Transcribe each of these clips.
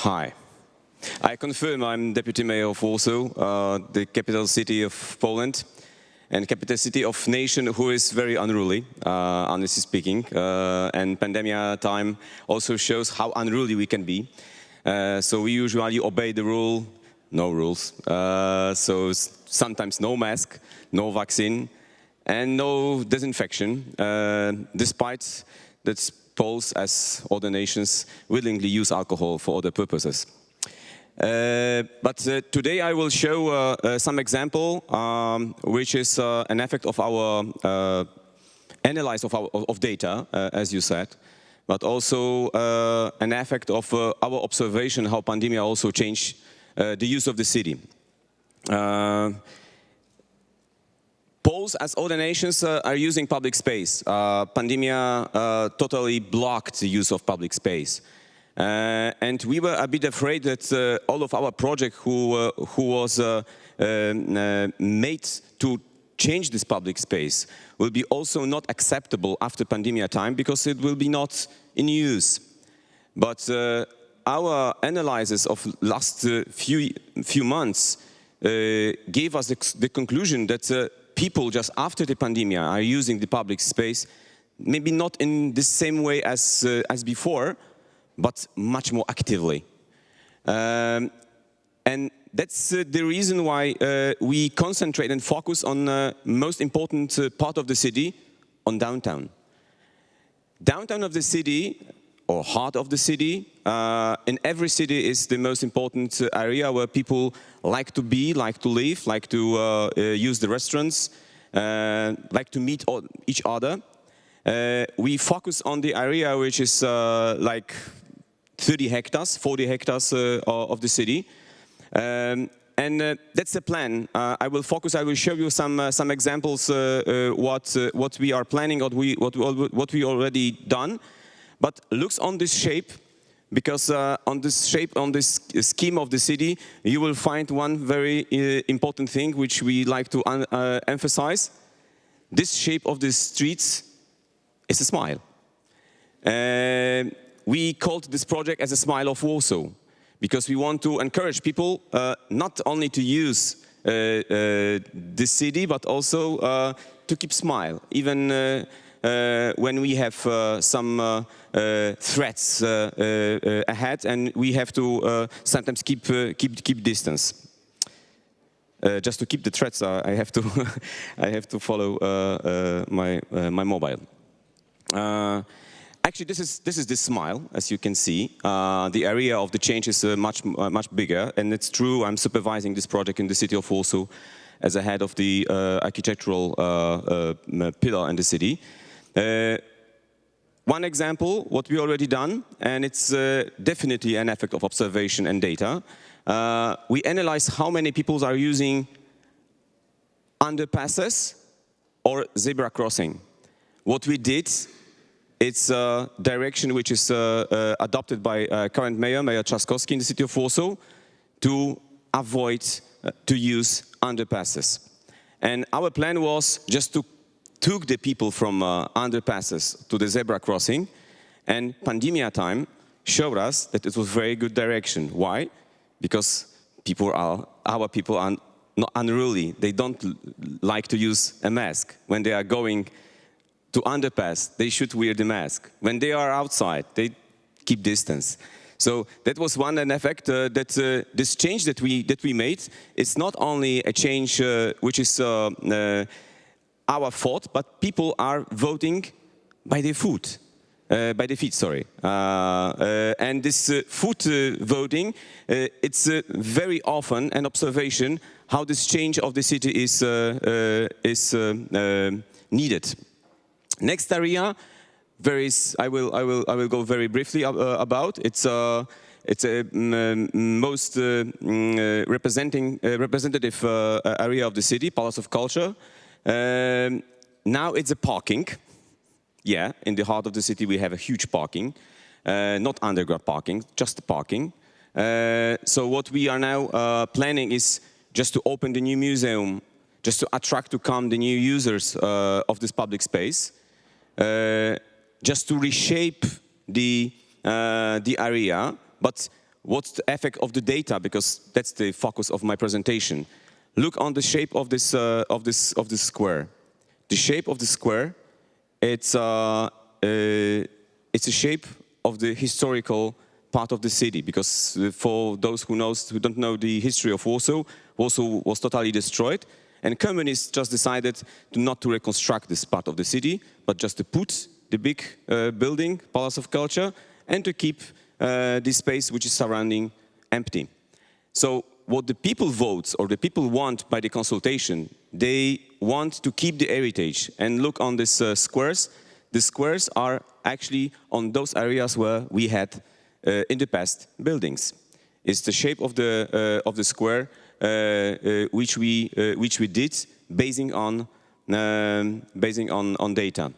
Hi. I confirm I'm Deputy Mayor of Warsaw, the capital city of Poland, and capital city of nation who is very unruly, honestly speaking. And pandemic time also shows how unruly we can be. So we usually obey the rule, no rules. So sometimes no mask, no vaccine, and no disinfection, despite that Poles, as other nations, willingly use alcohol for other purposes. But today I will show some example, which is an effect of our analysis of data, as you said, but also an effect of our observation how pandemic also changed the use of the city. Poles, as other nations, are using public space. Pandemia totally blocked the use of public space. And we were a bit afraid that all of our project who was made to change this public space will be also not acceptable after pandemia time because it will be not in use. But our analysis of last few months gave us the conclusion that people just after the pandemic are using the public space, maybe not in the same way as before, but much more actively. And that's the reason why we concentrate and focus on the most important part of the city, on downtown. Downtown of the city, or heart of the city, in every city is the most important area where people like to be, like to live, like to use the restaurants, like to meet each other. We focus on the area which is like 30 hectares, 40 hectares of the city. And that's the plan. I will show you some examples what we are planning or what we already done. But looks on this shape, because on this scheme of the city, you will find one very important thing which we like to emphasize. This shape of the streets is a smile. We called this project as a Smile of Warsaw, because we want to encourage people not only to use the city, but also to keep smile, even when we have some threats ahead, and we have to sometimes keep distance. Just to keep the threats, I have to I have to follow my mobile. Actually, this is the smile, as you can see. The area of the change is much bigger, and it's true. I'm supervising this project in the city of Warsaw as a head of the architectural pillar in the city. One example, what we already done, and it's definitely an effect of observation and data. We analyze how many people are using underpasses or zebra crossing. What we did, it's a direction which is adopted by current mayor, Mayor Trzaskowski in the city of Warsaw, to avoid to use underpasses. And our plan was just to took the people from underpasses to the zebra crossing, and pandemia time showed us that it was very good direction. Why? Because our people are not unruly. They don't like to use a mask. When they are going to underpass, they should wear the mask. When they are outside, they keep distance. So that was one effect that this change that we made. It's not only a change which is our fault, but people are voting by their feet. And this foot voting, it's very often an observation how this change of the city is needed. Next area, I will go very briefly about. It's a most representative area of the city, Palace of Culture. Now it's a parking. Yeah, in the heart of the city we have a huge parking, not underground parking, just parking. So what we are now planning is just to open the new museum, just to attract to come the new users of this public space, just to reshape the area. But what's the effect of the data, because that's the focus of my presentation. Look on the shape of this square. The shape of the square, it's a shape of the historical part of the city, because for those who don't know the history of Warsaw, Warsaw was totally destroyed, and communists just decided not to reconstruct this part of the city, but just to put the big building, Palace of Culture, and to keep this space which is surrounding empty. So what the people vote, or the people want by the consultation, they want to keep the heritage. And look on these squares. The squares are actually on those areas where we had in the past buildings. It's the shape of the square which we did basing on data.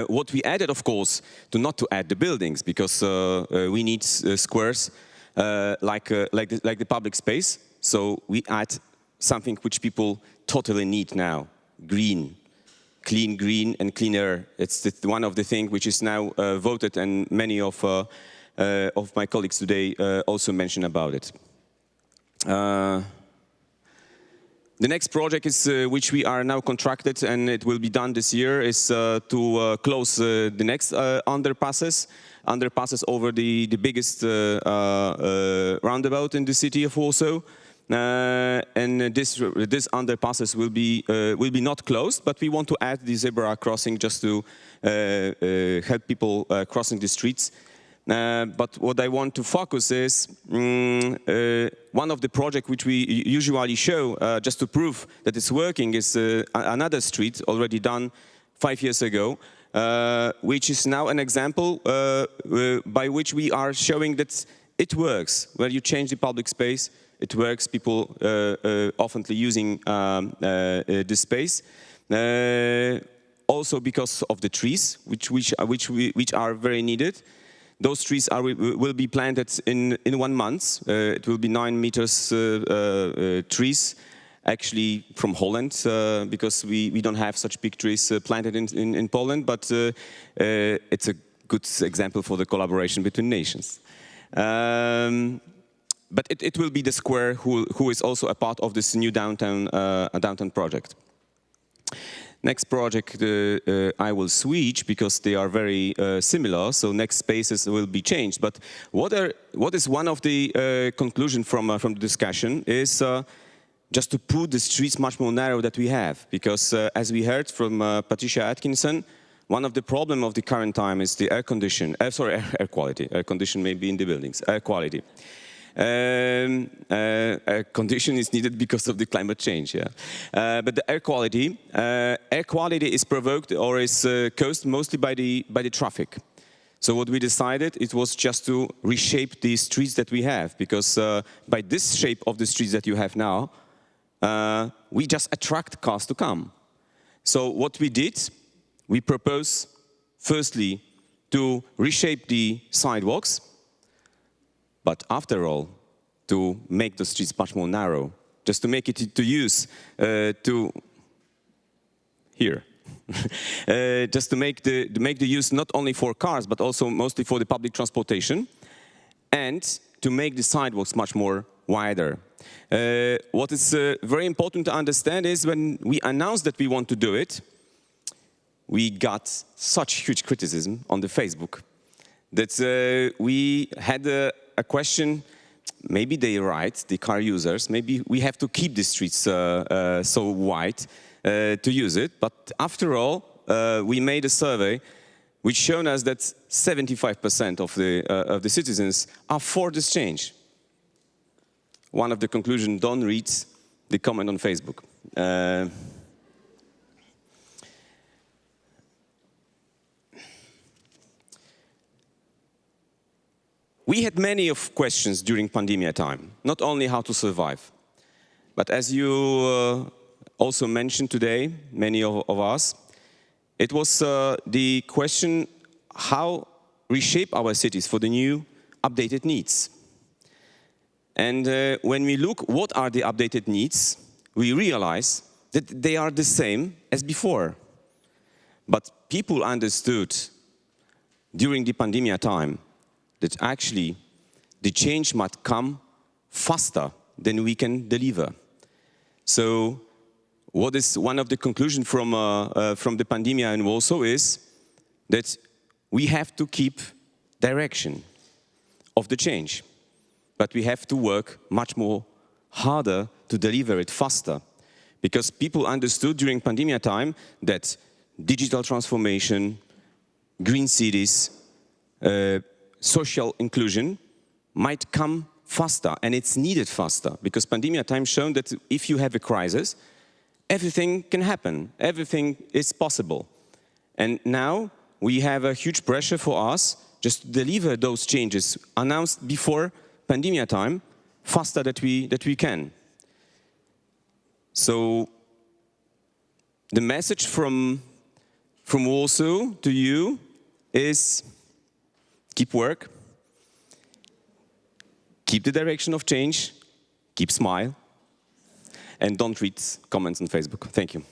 What we added, of course, not to add the buildings, because we need squares like the public space. So we add something which people totally need now: green. Clean green and clean air. It's one of the things which is now voted, and many of my colleagues today also mentioned about it. The next project is which we are now contracted, and it will be done this year, is to close the next underpasses over the biggest roundabout in the city of Warsaw. And this underpasses will be not closed, but we want to add the zebra crossing just to help people crossing the streets. But what I want to focus is one of the projects which we usually show just to prove that it's working is another street already done 5 years ago, which is now an example by which we are showing that it works. Where you change the public space, it works. People often using this space. Also because of the trees, which are very needed. Those trees will be planted in 1 month. It will be 9 meters trees, actually from Holland, because we don't have such big trees planted in Poland, but it's a good example for the collaboration between nations. But it will be the square who is also a part of this new downtown project. Next project I will switch because they are very similar, so next spaces will be changed. But what is one of the conclusions from the discussion is just to put the streets much more narrow that we have, because as we heard from Patricia Atkinson, one of the problems of the current time is the air quality. Air condition may be in the buildings, air quality. Air condition is needed because of the climate change, yeah. But the air quality is provoked or is caused mostly by the traffic. So what we decided, it was just to reshape the streets that we have, because by this shape of the streets that you have now, we just attract cars to come. So what we did, we propose firstly to reshape the sidewalks, but after all, to make the streets much more narrow, just to make it to use just to make the use not only for cars, but also mostly for the public transportation, and to make the sidewalks much more wider. What is very important to understand is when we announced that we want to do it, we got such huge criticism on the Facebook that we had a question. Maybe they're right, the car users. Maybe we have to keep the streets so wide to use it. But after all, we made a survey which showed us that 75% of the citizens are for this change. One of the conclusions, don't read the comment on Facebook. We had many of questions during pandemic time, not only how to survive, but as you also mentioned today, many of us, it was the question how reshape our cities for the new updated needs. And when we look what are the updated needs, we realize that they are the same as before. But people understood during the pandemic time that actually the change might come faster than we can deliver. So what is one of the conclusions from the pandemic in Warsaw is that we have to keep direction of the change, but we have to work much more harder to deliver it faster, because people understood during pandemic time that digital transformation, green cities, social inclusion might come faster, and it's needed faster, because pandemic time shown that if you have a crisis, everything can happen, everything is possible. And now we have a huge pressure for us just to deliver those changes announced before pandemic time faster that we can. So the message from Warsaw to you is keep work, keep the direction of change, keep smile, and don't read comments on Facebook. Thank you.